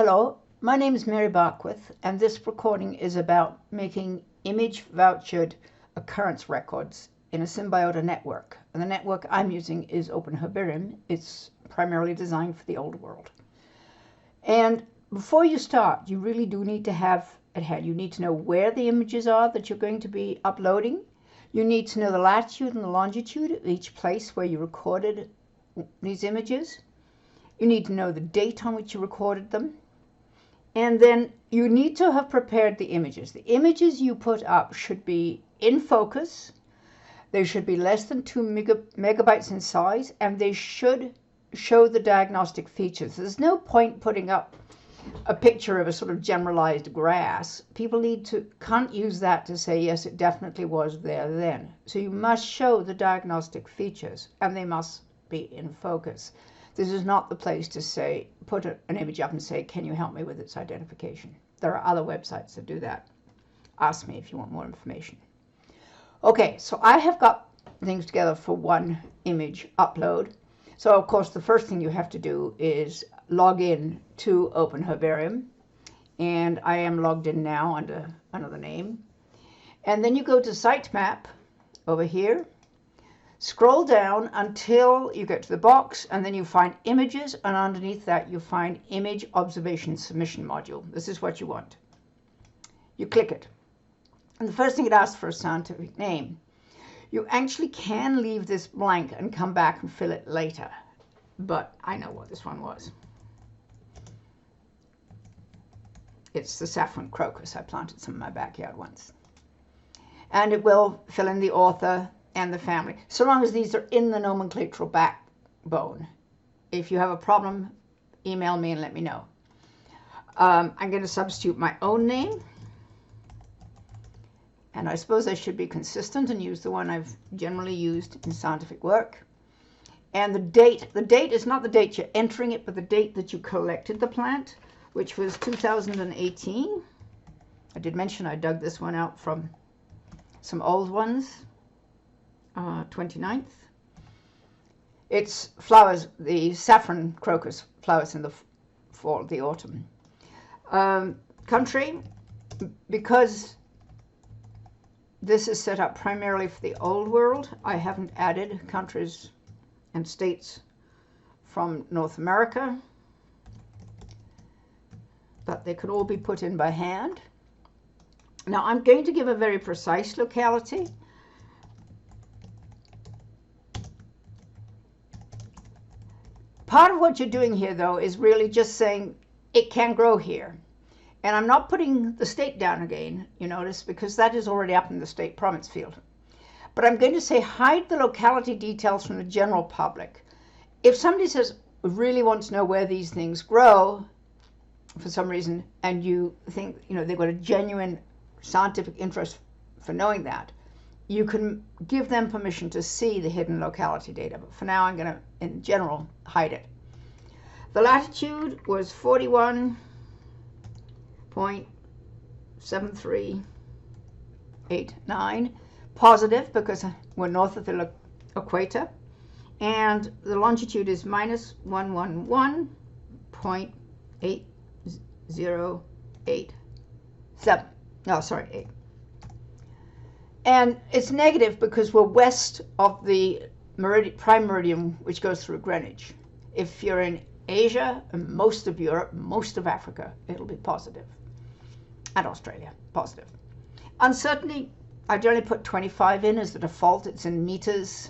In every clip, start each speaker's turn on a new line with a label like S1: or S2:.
S1: Hello, my name is Mary Barkwith, and this recording is about making image vouchered occurrence records in a Symbiota network. And the network I'm using is OpenHerbarium. It's primarily designed for the old world. And before you start, you really do need to have at hand, you need to know where the images are that you're going to be uploading. You need to know the latitude and the longitude of each place where you recorded these images. You need to know the date on which you recorded them. And then you need to have prepared the images. The images you put up should be in focus. They should be less than 2 megabytes in size, and they should show the diagnostic features. There's no point putting up a picture of a sort of generalized grass. People can't use that to say, yes, it definitely was there then. So you must show the diagnostic features, and they must be in focus. This is not the place to say, put an image up and say, can you help me with its identification? There are other websites that do that. Ask me if you want more information. Okay, so I have got things together for one image upload. So of course the first thing you have to do is log in to OpenHerbarium. And I am logged in now under another name. And then you go to Sitemap over here. Scroll down until you get to the box, and then you find images, and underneath that you find image observation submission module. This is what you want. You click it. And the first thing it asks for a scientific name. You actually can leave this blank and come back and fill it later. But I know what this one was. It's the saffron crocus. I planted some in my backyard once. And it will fill in the author and the family, so long as these are in the nomenclatural backbone. If you have a problem, email me and let me know. I'm going to substitute my own name, and I suppose I should be consistent and use the one I've generally used in scientific work. And the date is not the date you're entering it, but the date that you collected the plant, which was 2018. I did mention I dug this one out from some old ones. 29th. It's flowers, the saffron crocus flowers in the fall, the autumn. Country, because this is set up primarily for the old world, I haven't added countries and states from North America, but they could all be put in by hand. Now I'm going to give a very precise locality. Part of what you're doing here, though, is really just saying it can grow here. And I'm not putting the state down again, you notice, because that is already up in the state province field. But I'm going to say hide the locality details from the general public. If somebody says, really wants to know where these things grow, for some reason, and you think, they've got a genuine scientific interest for knowing that, you can give them permission to see the hidden locality data. But for now, I'm going to, in general, hide it. The latitude was 41.7389. Positive, because we're north of the equator. And the longitude is minus 111.8087. No, sorry, 8. And it's negative because we're west of the prime meridian, which goes through Greenwich. If you're in Asia, and most of Europe, most of Africa, it'll be positive. And Australia, positive. Uncertainty, I generally put 25 in as the default. It's in meters.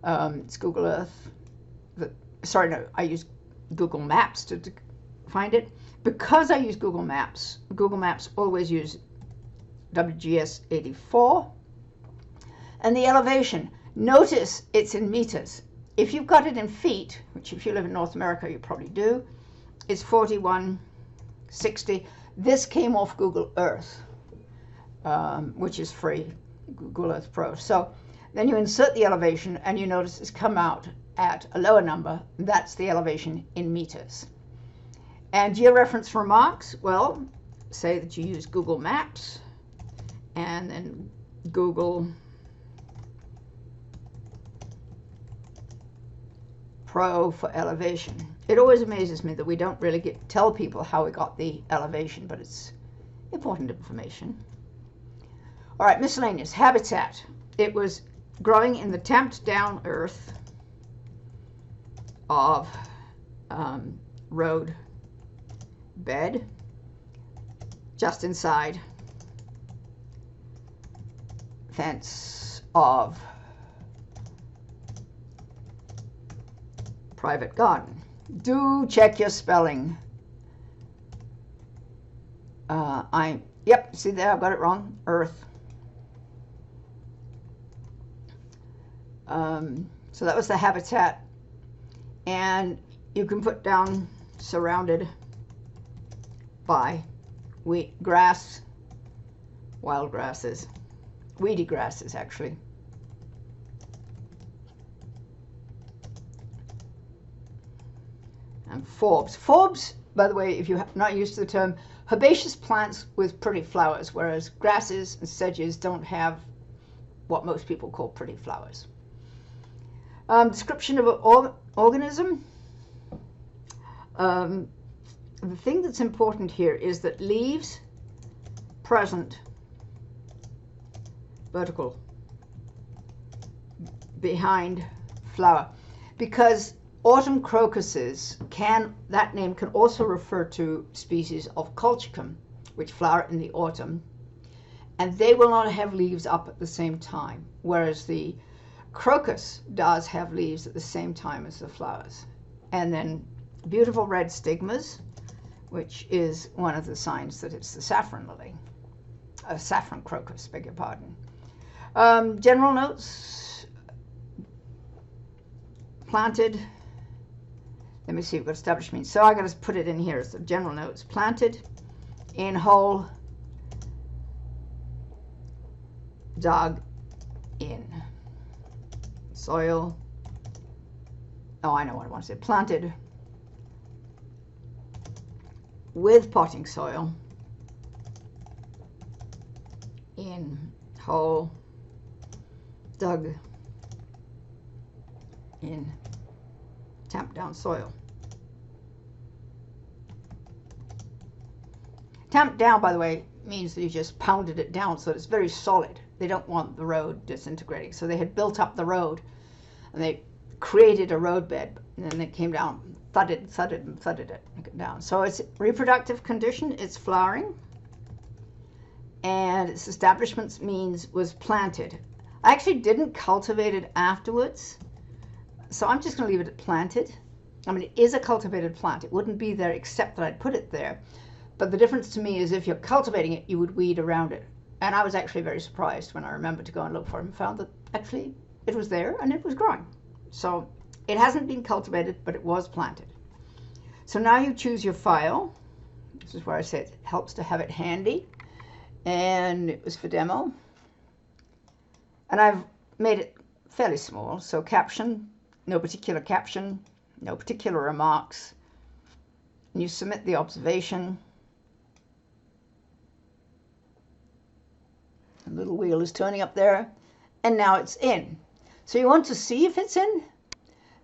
S1: It's Google Earth. I use Google Maps to find it. Because I use Google Maps always use WGS 84. And the elevation, notice it's in meters. If you've got it in feet, which if you live in North America you probably do, it's 4160. This came off Google Earth, which is free, Google Earth Pro. So then you insert the elevation and you notice it's come out at a lower number. That's the elevation in meters. And georeference remarks, well, say that you use Google Maps and then Google Pro for elevation. It always amazes me that we don't really tell people how we got the elevation, but it's important information. All right, miscellaneous habitat. It was growing in the tamped down earth of road bed, just inside fence of private garden. Do check your spelling. Yep, see there, I've got it wrong. Earth. So that was the habitat. And you can put down surrounded by grass, wild grasses, weedy grasses actually. And forbs. Forbs, by the way, if you're not used to the term, herbaceous plants with pretty flowers, whereas grasses and sedges don't have what most people call pretty flowers. Description of an organism. The thing that's important here is that leaves present vertical behind flower, because autumn crocuses that name can also refer to species of colchicum which flower in the autumn, and they will not have leaves up at the same time, whereas the crocus does have leaves at the same time as the flowers. And then beautiful red stigmas, which is one of the signs that it's the saffron lily, saffron crocus, beg your pardon. General notes, planted, let me see what established means. So I got to put it in here as the general notes. Planted in hole, dug in soil. Oh, I know what I want to say. Planted with potting soil in hole dug in tamped down soil. Tamped down, by the way, means that you just pounded it down so that it's very solid. They don't want the road disintegrating. So they had built up the road and they created a roadbed, and then it came down, thudded it down. So its reproductive condition, it's flowering, and its establishment means was planted. I actually didn't cultivate it afterwards, so I'm just going to leave it at planted. I mean, it is a cultivated plant. It wouldn't be there except that I'd put it there. But the difference to me is if you're cultivating it, you would weed around it. And I was actually very surprised when I remembered to go and look for it and found that actually it was there and it was growing. So it hasn't been cultivated, but it was planted. So now you choose your file. This is where I said it helps to have it handy. And it was for demo. And I've made it fairly small. So caption, no particular caption, no particular remarks. And you submit the observation. The little wheel is turning up there. And now it's in. So you want to see if it's in?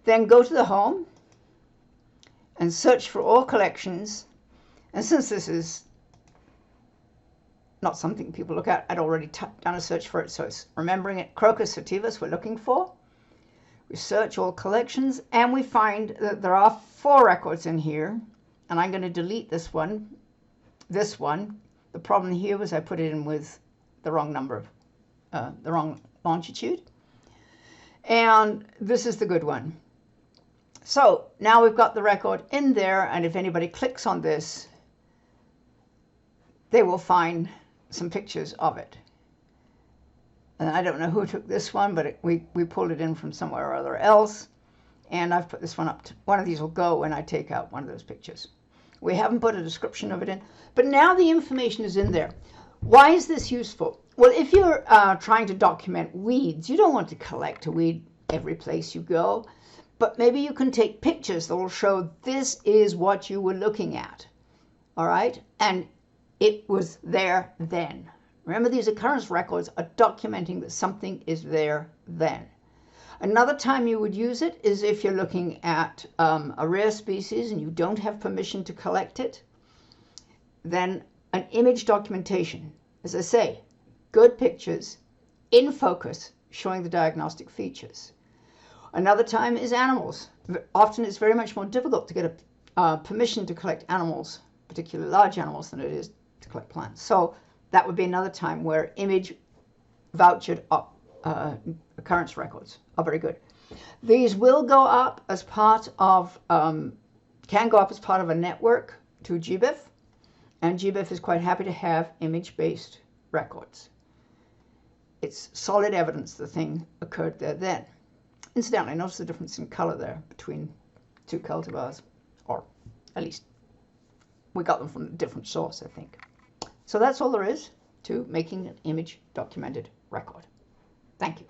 S1: Then go to the home and search for all collections. And since this is not something people look at, I'd already done a search for it, so it's remembering it. Crocus sativus we're looking for. We search all collections, and we find that there are 4 records in here, and I'm going to delete this one. The problem here was I put it in with the wrong number of, the wrong longitude. And this is the good one. So now we've got the record in there, and if anybody clicks on this, they will find some pictures of it. And I don't know who took this one, but we pulled it in from somewhere or other else. And I've put this one up. One of these will go when I take out one of those pictures. We haven't put a description of it in, but now the information is in there. Why is this useful? Well, if you're trying to document weeds, you don't want to collect a weed every place you go, but maybe you can take pictures that will show this is what you were looking at, all right? And it was there then. Remember, these occurrence records are documenting that something is there then. Another time you would use it is if you're looking at a rare species and you don't have permission to collect it. Then an image documentation, as I say, good pictures in focus showing the diagnostic features. Another time is animals. Often it's very much more difficult to get a permission to collect animals, particularly large animals, than it is to collect plants. So that would be another time where image vouchered occurrence records are very good. These will go up as part of, can go up as part of a network to GBIF, and GBIF is quite happy to have image-based records. It's solid evidence the thing occurred there then. Incidentally, notice the difference in color there between two cultivars, or at least we got them from a different source, I think. So that's all there is to making an image documented record. Thank you.